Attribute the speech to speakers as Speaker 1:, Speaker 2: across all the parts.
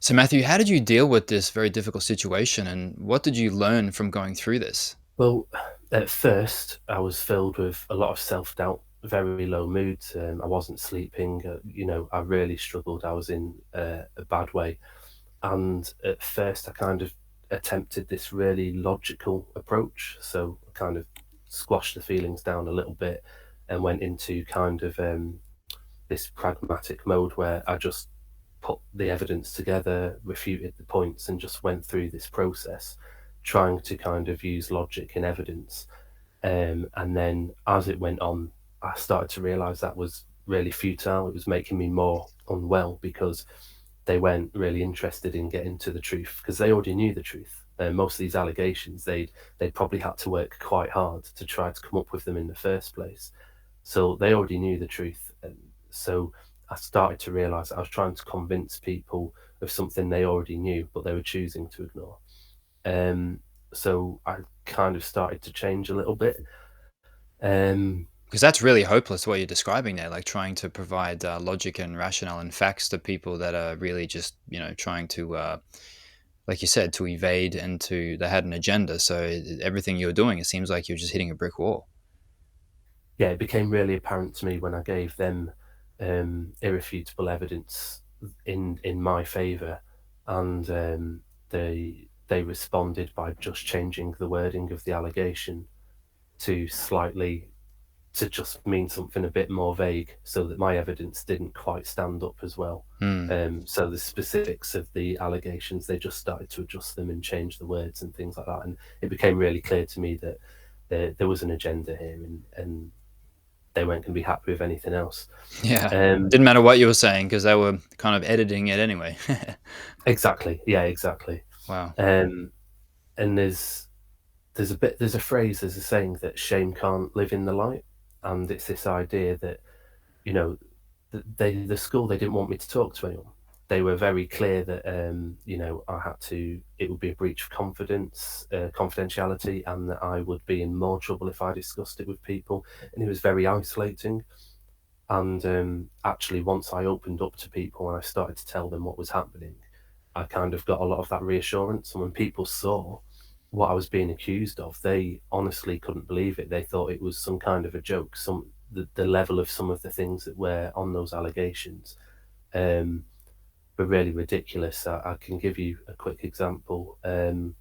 Speaker 1: So, Matthew, how did you deal with this very difficult situation and what did you learn from going through this?
Speaker 2: Well, at first, I was filled with a lot of self doubt, very low mood. I wasn't sleeping. I really struggled. I was in a bad way. And at first, I kind of attempted this really logical approach. So I kind of squashed the feelings down a little bit and went into kind of this pragmatic mode where I just put the evidence together, refuted the points, and just went through this process, trying to kind of use logic and evidence. And then as it went on, I started to realize that was really futile. It was making me more unwell because they weren't really interested in getting to the truth because they already knew the truth. Most of these allegations, they'd probably had to work quite hard to try to come up with them in the first place. So they already knew the truth. And so I started to realize I was trying to convince people of something they already knew, but they were choosing to ignore. Um, so I kind of started to change a little bit. Um,
Speaker 1: Because that's really hopeless what you're describing there, like trying to provide logic and rationale and facts to people that are really just, trying to, like you said, to evade and they had an agenda. So everything you're doing, it seems like you're just hitting a brick wall.
Speaker 2: yeah, it became really apparent to me when I gave them irrefutable evidence in my favour, and they responded by just changing the wording of the allegation to slightly to just mean something a bit more vague, so that my evidence didn't quite stand up as well.
Speaker 1: Hmm.
Speaker 2: So the specifics of the allegations, they just started to adjust them and change the words and things like that, and it became really clear to me that there was an agenda here, and they weren't going to be happy with anything else.
Speaker 1: Yeah.
Speaker 2: Um,
Speaker 1: Didn't matter what you were saying because they were kind of editing it anyway.
Speaker 2: exactly, yeah, exactly.
Speaker 1: Wow.
Speaker 2: Um, and there's a phrase, there's a saying that shame can't live in the light, and it's this idea that you know the school, they didn't want me to talk to anyone. They were very clear that I had to. It would be a breach of confidence, confidentiality, and that I would be in more trouble if I discussed it with people. And it was very isolating. And actually, once I opened up to people and I started to tell them what was happening, I kind of got a lot of that reassurance. And when people saw what I was being accused of, they honestly couldn't believe it. They thought it was some kind of a joke. The level of some of the things that were on those allegations um, were really ridiculous. I can give you a quick example. On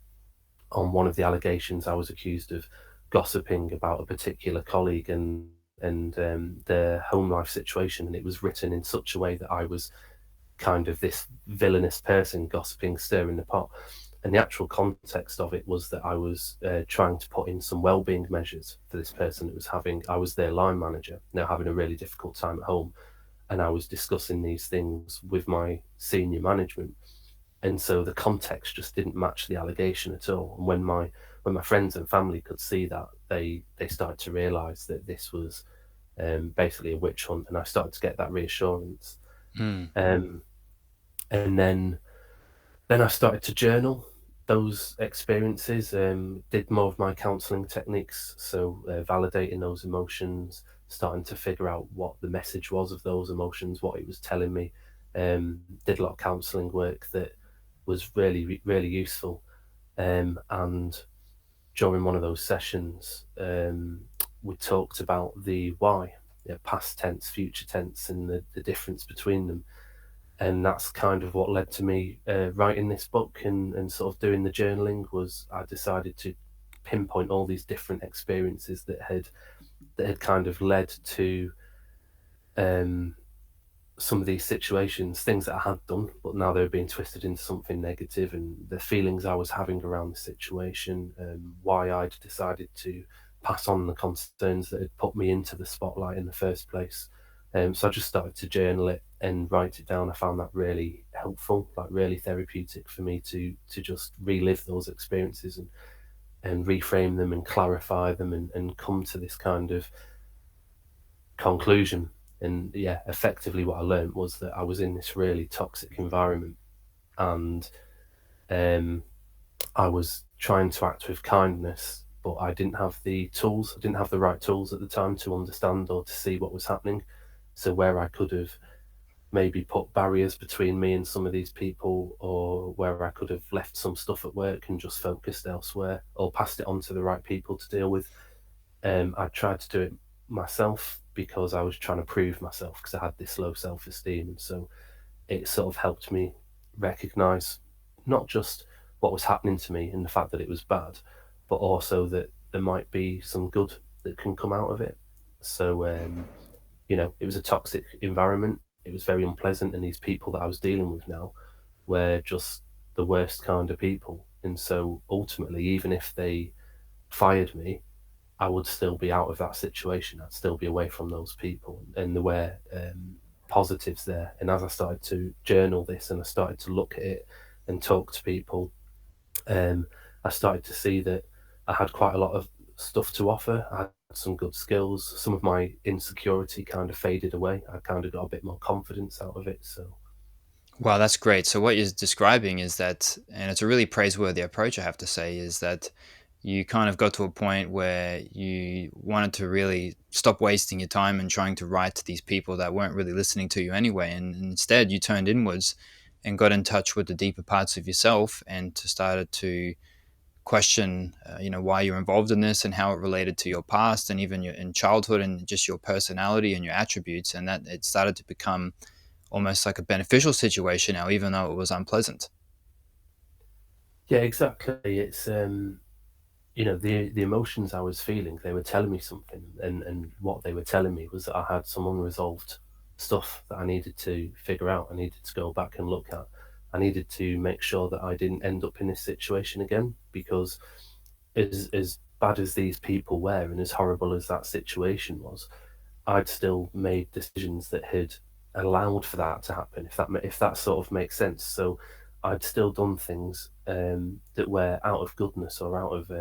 Speaker 2: one of the allegations, I was accused of gossiping about a particular colleague and their home life situation, and it was written in such a way that I was kind of this villainous person gossiping, stirring the pot. And the actual context of it was that I was trying to put in some well-being measures for this person that was having. I was their line manager, now having a really difficult time at home, and I was discussing these things with my senior management, and so the context just didn't match the allegation at all. And when my friends and family could see that, they started to realise that this was basically a witch hunt, and I started to get that reassurance.
Speaker 1: Hmm.
Speaker 2: Um, and then I started to journal those experiences. Did more of my counselling techniques, so validating those emotions, starting to figure out what the message was of those emotions, what it was telling me. Did a lot of counselling work that was really really useful. And during one of those sessions, we talked about the why, past tense, future tense, and the difference between them. And that's kind of what led to me writing this book and sort of doing the journaling. Was I decided to pinpoint all these different experiences that had kind of led to um, some of these situations, things that I had done, but now they were being twisted into something negative, and the feelings I was having around the situation, why I'd decided to pass on the concerns that had put me into the spotlight in the first place. So I just started to journal it and write it down. I found that really helpful, like really therapeutic for me to just relive those experiences and reframe them and clarify them and come to this kind of conclusion. And yeah, effectively, what I learned was that I was in this really toxic environment, and um, I was trying to act with kindness, but I didn't have the tools. I didn't have the right tools at the time to understand or to see what was happening. So where I could have maybe put barriers between me and some of these people, or where I could have left some stuff at work and just focused elsewhere, or passed it on to the right people to deal with. I tried to do it myself because I was trying to prove myself because I had this low self esteem, and so it sort of helped me recognize not just what was happening to me and the fact that it was bad, but also that there might be some good that can come out of it. So, it was a toxic environment. It was very unpleasant, and these people that I was dealing with now were just the worst kind of people. And so ultimately, even if they fired me, I would still be out of that situation. I'd still be away from those people, and there were positives there. And as I started to journal this and I started to look at it and talk to people, um, I started to see that I had quite a lot of stuff to offer. I had some good skills. Some of my insecurity kind of faded away. I kind of got a bit more confidence out of it. So
Speaker 1: Wow, that's great. So what you're describing is that, and it's a really praiseworthy approach, I have to say, is that you kind of got to a point where you wanted to really stop wasting your time and trying to write to these people that weren't really listening to you anyway. And instead, you turned inwards and got in touch with the deeper parts of yourself and started to question, why you're involved in this and how it related to your past and even your in childhood and just your personality and your attributes. And that it started to become almost like a beneficial situation now, even though it was unpleasant.
Speaker 2: yeah, exactly. It's the emotions I was feeling, they were telling me something, and what they were telling me was that I had some unresolved stuff that I needed to figure out. I needed to go back and look at. I needed to make sure that I didn't end up in this situation again, because as bad as these people were and as horrible as that situation was, I'd still made decisions that had allowed for that to happen. If that sort of makes sense. So I'd still done things that were out of goodness or out of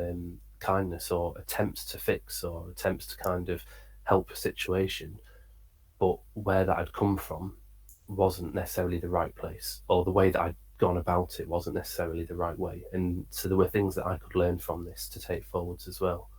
Speaker 2: kindness or attempts to fix or attempts to kind of help a situation, but where that had come from wasn't necessarily the right place, or the way that I'd gone about it wasn't necessarily the right way. And so there were things that I could learn from this to take forwards as well.